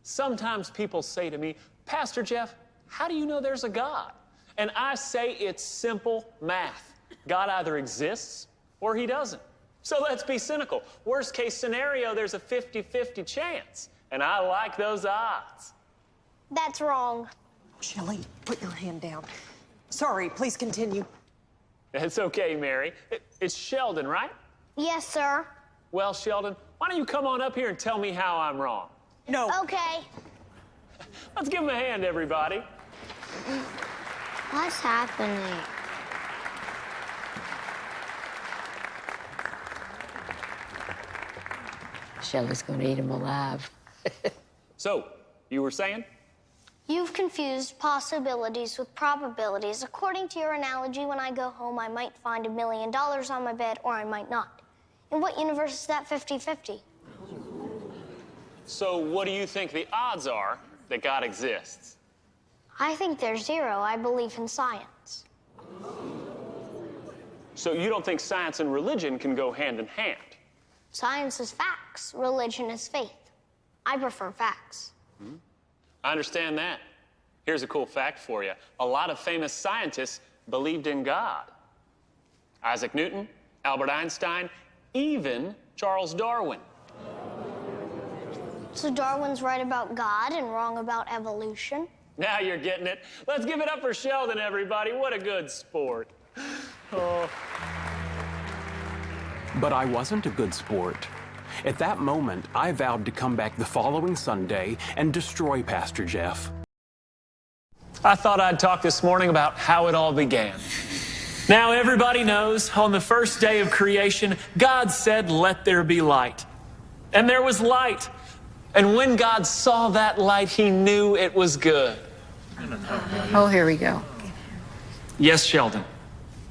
Sometimes people say to me, Pastor Jeff, how do you know there's a God? And I say it's simple math. God either exists or he doesn't. So let's be cynical. Worst case scenario, there's a 50-50 chance. And I like those odds. That's wrong. Shelley, put your hand down. Sorry, please continue. It's okay, Mary. It's Sheldon, right? Yes, sir. Well, Sheldon, why don't you come on up here and tell me how I'm wrong? No. Okay. Let's give him a hand, everybody. What's happening? Sheldon's going to eat him alive. So, you were saying? You've confused possibilities with probabilities. According to your analogy, when I go home, I might find $1 million on my bed, or I might not. In what universe is that 50-50? So, what do you think the odds are that God exists? I think there's zero. I believe in science. So, you don't think science and religion can go hand in hand? Science is facts. Religion is faith. I prefer facts. I understand that. Here's a cool fact for you. A lot of famous scientists believed in God. Isaac Newton, Albert Einstein, even Charles Darwin. So Darwin's right about God and wrong about evolution? Now you're getting it. Let's give it up for Sheldon, everybody. What a good sport. Oh. But I wasn't a good sport. At that moment, I vowed to come back the following Sunday and destroy Pastor Jeff. I thought I'd talk this morning about how it all began. Now, everybody knows on the first day of creation, God said, "Let there be light." And there was light. And when God saw that light, he knew it was good. Oh, here we go. Yes, Sheldon.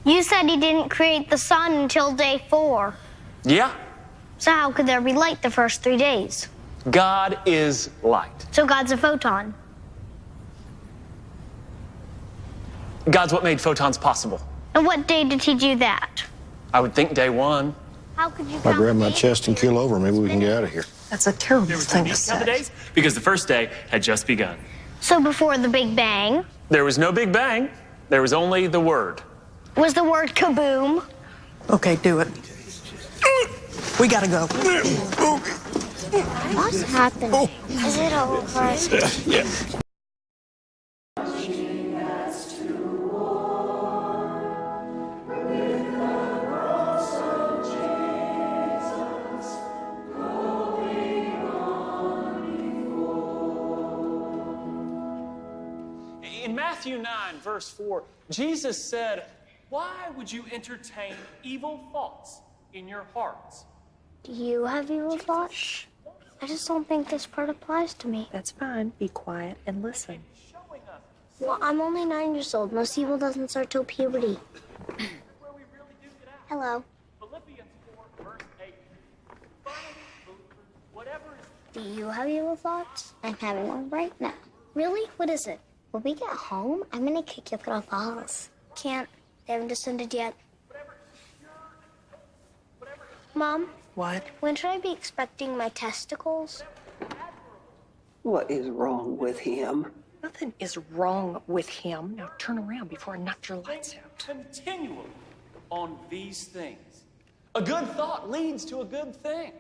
You said he didn't create the sun until day 4. Yeah, So how could there be light the first 3 days? God is light. So God's a photon. God's what made photons possible. And what day did he do that? I would think day 1. How could you If I count grab my days? chest and keel over, maybe we can get out of here. That's a terrible There was thing no to need to count the say. days because the first day had just begun. So before the Big Bang, There was no Big Bang. There was only the Word. was the word kaboom? Okay, do it. We gotta go. What's happening? Is it over? Yeah. In Matthew 9, verse 4, Jesus said, "Why would you entertain evil thoughts in your hearts?" Do you have evil thoughts? I just don't think this part applies to me. That's fine. Be quiet and listen. Showing us Well, I'm only 9 years old. Most evil doesn't start till puberty. where we really do get out. Hello. Philippians 4, verse 8. Finally, believers, whatever is Do you have evil thoughts? I'm having one right now. Really? What is it? When we get home, I'm gonna kick your little balls. Can't. They haven't descended yet. Mom, What? when should I be expecting my testicles? What is wrong with him? Nothing is wrong with him. Now turn around before I knock your lights out. continually on these things. A good thought leads to a good thing.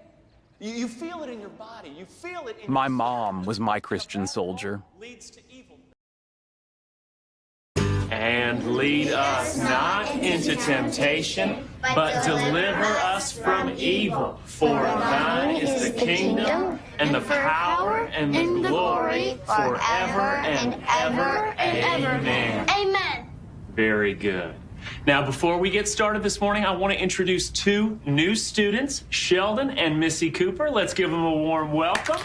You feel it in your body. You feel it in My your mom spirit. was my Christian soldier. Leads to evil. And lead us not into temptation, but deliver us from evil. For thine is the kingdom, and the power, and the glory, forever and ever. Amen. Amen. Very good. Now, before we get started this morning, I want to introduce 2 new students, Sheldon and Missy Cooper. Let's give them a warm welcome.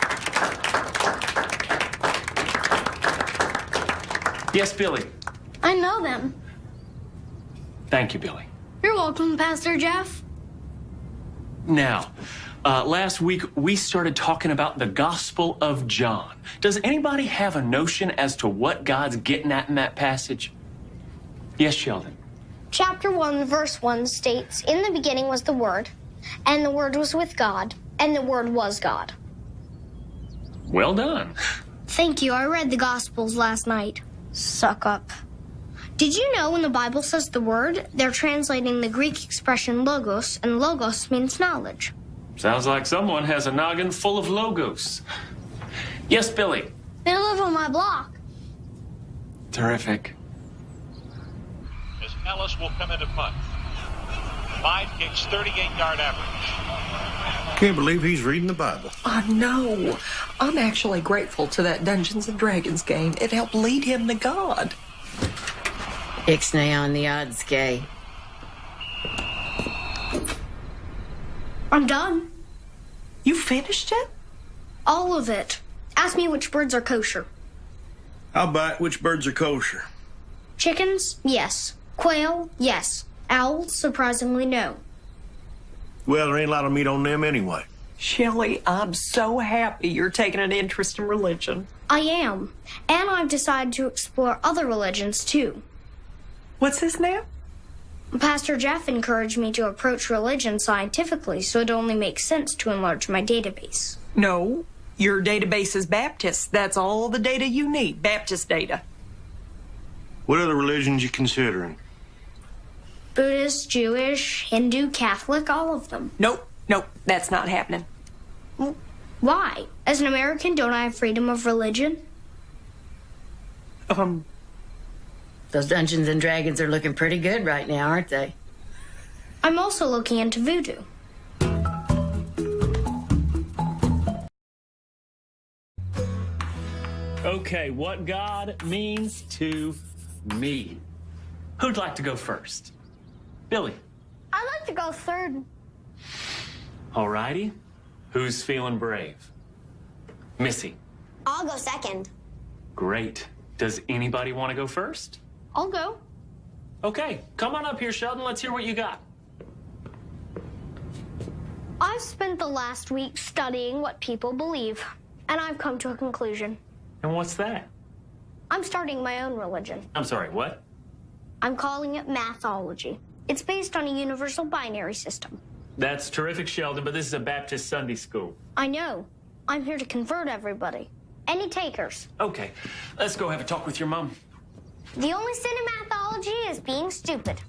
Yes, Billy. I know them. Thank you, Billy. You're welcome, Pastor Jeff. Now, last week we started talking about the Gospel of John. Does anybody have a notion as to what God's getting at in that passage? Yes, Sheldon. Chapter 1, verse 1 states, "In the beginning was the Word, and the Word was with God, and the Word was God." Well done. Thank you. I read the Gospels last night. Suck up. Did you know when the Bible says the word, they're translating the Greek expression logos, and logos means knowledge? Sounds like someone has a noggin full of logos. Yes, Billy. They live on my block. Terrific. As Ellis will come into punt. 5 kicks, 38-yard average. Can't believe he's reading the Bible. I know. I'm actually grateful to that Dungeons and Dragons game. It helped lead him to God. Ixnay on the odds, Gay. I'm done. You finished it? All of it. Ask me which birds are kosher. How about which birds are kosher? Chickens? Yes. Quail? Yes. Owls? Surprisingly, no. Well, there ain't a lot of meat on them anyway. Shelley, I'm so happy you're taking an interest in religion. I am. And I've decided to explore other religions, too. What's his name? Pastor Jeff encouraged me to approach religion scientifically, so it only makes sense to enlarge my database. No, your database is Baptist. That's all the data you need, Baptist data. What other religions you considering? Buddhist, Jewish, Hindu, Catholic, all of them. Nope, that's not happening. Why? As an American, don't I have freedom of religion? Those Dungeons and Dragons are looking pretty good right now, aren't they? I'm also looking into voodoo. Okay, what God means to me. Who'd like to go first? Billy. I'd like to go third. All righty. Who's feeling brave? Missy. I'll go second. Great. Does anybody want to go first? I'll go. Okay, come on up here, Sheldon. Let's hear what you got. I've spent the last week studying what people believe, and I've come to a conclusion. And what's that? I'm starting my own religion. I'm sorry, what? I'm calling it mathology. It's based on a universal binary system. That's terrific, Sheldon, but this is a Baptist Sunday school. I know. I'm here to convert everybody. Any takers? Okay, let's go have a talk with your mom. The only sin in mathology is being stupid.